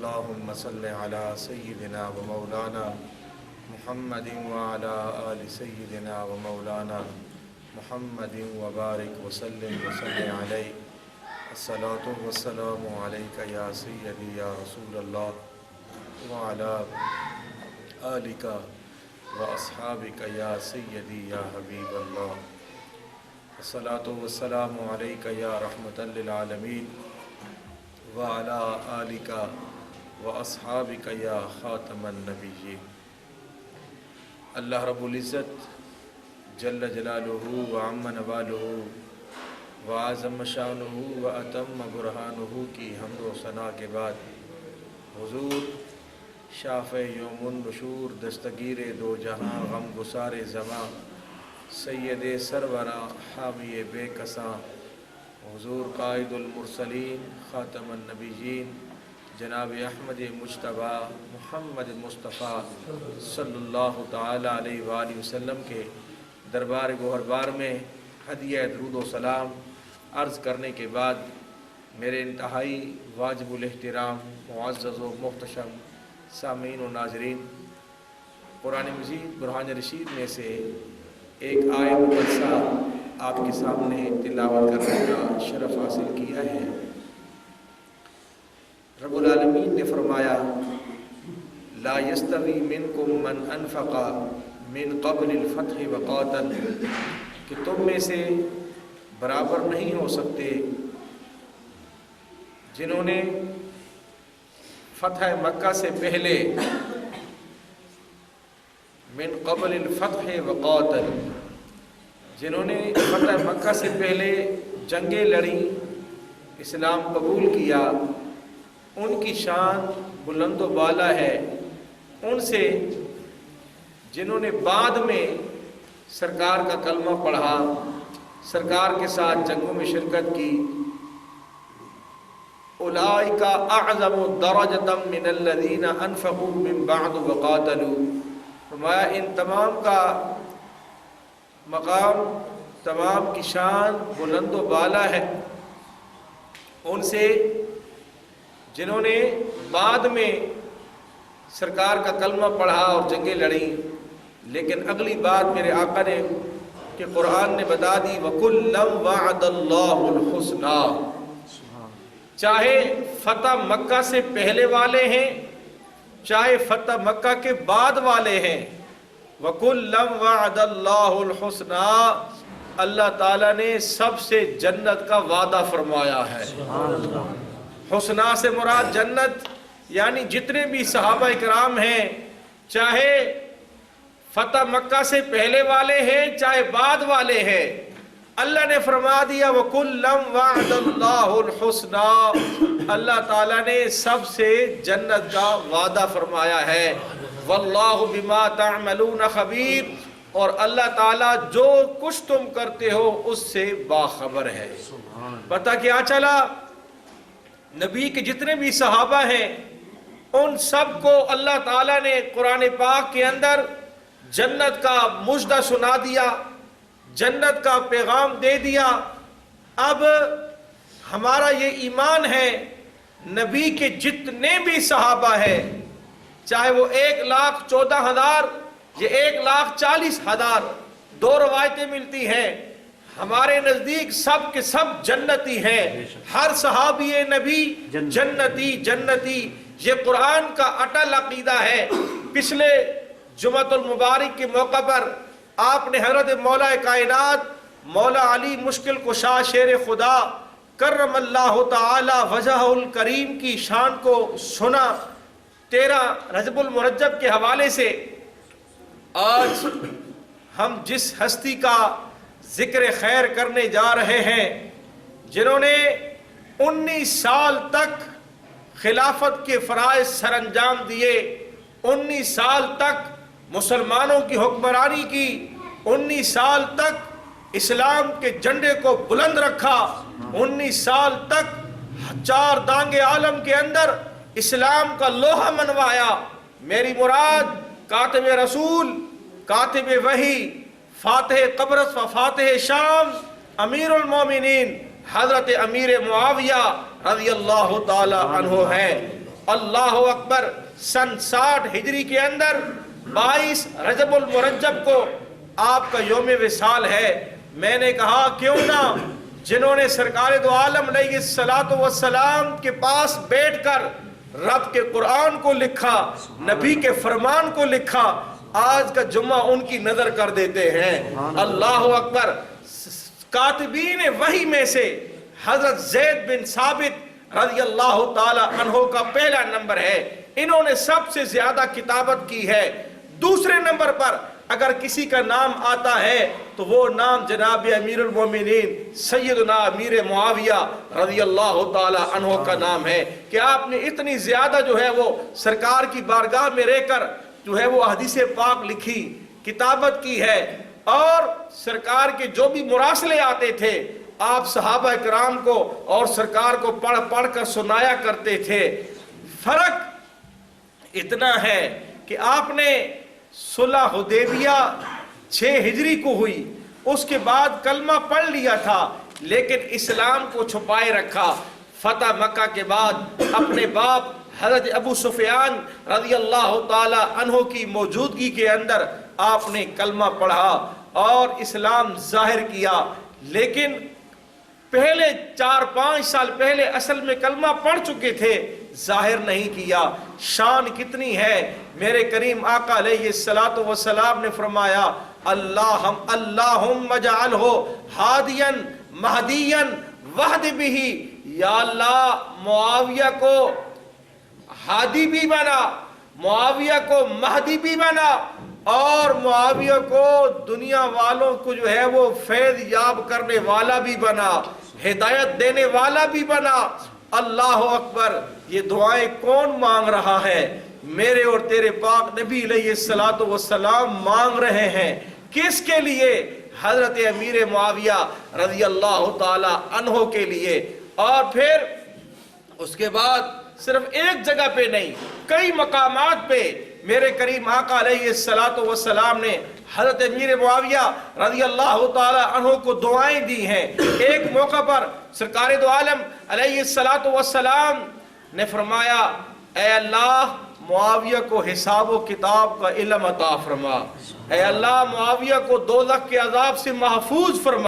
اللهم صل على سيدنا ومولانا محمد وعلى آل سيدنا ومولانا محمد وبارك وسلم عليه الصلاة والسلام عليك يا سيدي يا رسول الله وعلى آلك وأصحابك يا سيدي يا حبيب الله الصلاة والسلام عليك يا رحمة للعالمين وعلى آلك وأصحابك يا خاتم النبيين. اللہ رب العزت جل جلالہ وعم نوالہ وعظم شانہ واتم برہانہ کی حمد و ثنا کے بعد حضور شافع یوم النشور دستگیر دو جہاں غم گسار زماں سید سرورہ حامی بے کساں حضور قائد المرسلین خاتم النبیین جناب احمد مجتبیٰ محمد مصطفیٰ صلی اللہ تعالیٰ علیہ وآلہ وسلم کے دربار گوہربار میں ہدیہ درود و سلام عرض کرنے کے بعد میرے انتہائی واجب الاحترام معزز و محتشم سامعین و ناظرین، قرآن مجید برہان رشید میں سے ایک آیت مقدسہ آپ کے سامنے تلاوت کرنے کا شرف حاصل کیا ہے۔ رب العالمین نے فرمایا لا یستوی منکم من انفق من قبل الفتح وقاتل، کہ تم میں سے برابر نہیں ہو سکتے جنہوں نے فتح مکہ سے پہلے من قبل الفتح وقاتل، جنہوں نے فتح مکہ سے پہلے جنگیں لڑیں، اسلام قبول کیا، ان کی شان بلند و بالا ہے ان سے جنہوں نے بعد میں سرکار کا کلمہ پڑھا، سرکار کے ساتھ جنگوں میں شرکت کی۔ اولئک اعظم درجۃ من الذین انفقوا من بعد وقاتلوا، فرمایا ان تمام کا مقام، تمام کی شان بلند و بالا ہے ان سے جنہوں نے بعد میں سرکار کا کلمہ پڑھا اور جنگیں لڑیں۔ لیکن اگلی بات میرے آقا نے کہ قرآن نے بتا دی وَكُلًّا وَعَدَ اللَّهُ الْحُسْنَى، چاہے فتح مکہ سے پہلے والے ہیں چاہے فتح مکہ کے بعد والے ہیں، وَكُلًّا وَعَدَ اللَّهُ الْحُسْنَى، اللہ تعالیٰ نے سب سے جنت کا وعدہ فرمایا ہے۔ حسنہ سے مراد جنت، یعنی جتنے بھی صحابہ اکرام ہیں، چاہے فتح مکہ سے پہلے والے ہیں چاہے بعد والے ہیں، اللہ نے فرما دیا وَكُلًّا وَعَدَ اللَّهُ الْحُسْنَى، اللہ تعالیٰ نے سب سے جنت کا وعدہ فرمایا ہے۔ وَاللَّهُ بِمَا تَعْمَلُونَ خَبِيرٌ، اور اللہ تعالیٰ جو کچھ تم کرتے ہو اس سے باخبر ہے۔ پتہ کیا چلا؟ نبی کے جتنے بھی صحابہ ہیں ان سب کو اللہ تعالیٰ نے قرآن پاک کے اندر جنت کا مژدہ سنا دیا، جنت کا پیغام دے دیا۔ اب ہمارا یہ ایمان ہے نبی کے جتنے بھی صحابہ ہیں، چاہے وہ 1,14,000 یا 1,40,000، دو روایتیں ملتی ہیں، ہمارے نزدیک سب کے سب جنتی ہیں۔ ہر صحابی نبی جنتی جنتی، یہ قرآن کا اٹل عقیدہ ہے۔ پچھلے جمعۃ المبارک کے موقع پر آپ نے حضرت مولا کائنات مولا علی مشکل کشا شیر خدا کرم اللہ تعالی وجہ الکریم کی شان کو سنا 13 رجب المرجب کے حوالے سے۔ آج ہم جس ہستی کا ذکر خیر کرنے جا رہے ہیں، جنہوں نے 19 سال تک خلافت کے فرائض سر انجام دیے، 19 سال تک مسلمانوں کی حکمرانی کی، 19 سال تک اسلام کے جھنڈے کو بلند رکھا، 19 سال تک 4 دانگ عالم کے اندر اسلام کا لوہا منوایا۔ میری مراد کاتب رسول، کاتب وحی، فاتح قبرص و فاتح شام، امیر المومنین حضرت امیر معاویہ رضی اللہ تعالی عنہ ہیں۔ اللہ اکبر، سن 60 ہجری کے اندر 22 رجب المرجب کو آپ کا یوم وصال ہے۔ میں نے کہا کیوں نہ جنہوں نے سرکار دو عالم علیہ الصلوۃ والسلام کے پاس بیٹھ کر رب کے قرآن کو لکھا، نبی کے فرمان کو لکھا، آج کا جمعہ ان کی نظر کر دیتے ہیں۔ اللہ اکبر۔ کاتبین وحی میں سے حضرت زید بن ثابت رضی اللہ تعالی عنہ کا پہلا نمبر ہے، انہوں نے سب سے زیادہ کتابت کی ہے۔ دوسرے نمبر پر اگر کسی کا نام آتا ہے تو وہ نام جناب امیر المومنین سیدنا امیر معاویہ رضی اللہ تعالی عنہ کا نام ہے کہ آپ نے اتنی زیادہ جو ہے وہ سرکار کی بارگاہ میں رہ کر جو ہے وہ حدیث پاک لکھی، کتابت کی ہے، اور سرکار کے جو بھی مراسلے آتے تھے آپ صحابہ کرام کو اور سرکار کو پڑھ پڑھ کر سنایا کرتے تھے۔ فرق اتنا ہے کہ آپ نے صلح حدیبیہ 6 ہجری کو ہوئی، اس کے بعد کلمہ پڑھ لیا تھا لیکن اسلام کو چھپائے رکھا۔ فتح مکہ کے بعد اپنے باپ حضرت ابو سفیان رضی اللہ تعالی عنہ کی موجودگی کے اندر آپ نے کلمہ پڑھا اور اسلام ظاہر کیا، لیکن پہلے 4-5 سال پہلے اصل میں کلمہ پڑھ چکے تھے، ظاہر نہیں کیا۔ شان کتنی ہے، میرے کریم آقا علیہ الصلوۃ والسلام نے فرمایا اللہم اجعلہ ہادیا مہدیا وحد بہ، یا اللہ معاویہ کو ہادی بھی بنا، معاویہ کو مہدی بھی بنا، اور معاویہ کو دنیا والوں کو جو ہے وہ فیض یاب کرنے والا بھی بنا، ہدایت دینے والا بھی بنا۔ اللہ اکبر۔ یہ دعائیں کون مانگ رہا ہے؟ میرے اور تیرے پاک نبی علیہ الصلوۃ والسلام مانگ رہے ہیں۔ کس کے لیے؟ حضرت امیر معاویہ رضی اللہ تعالی عنہ کے لیے۔ اور پھر اس کے بعد صرف ایک جگہ پہ نہیں، کئی مقامات پہ میرے کریم آقا علیہ الصلوۃ والسلام نے حضرت امیر معاویہ رضی اللہ تعالی عنہ کو دعائیں دی ہیں۔ ایک موقع پر سرکار دو عالم علیہ الصلوۃ والسلام نے فرمایا اے اللہ معاویہ کو حساب و کتاب کا علم عطا فرما، اے اللہ معاویہ کو دوزخ کے عذاب سے محفوظ فرما۔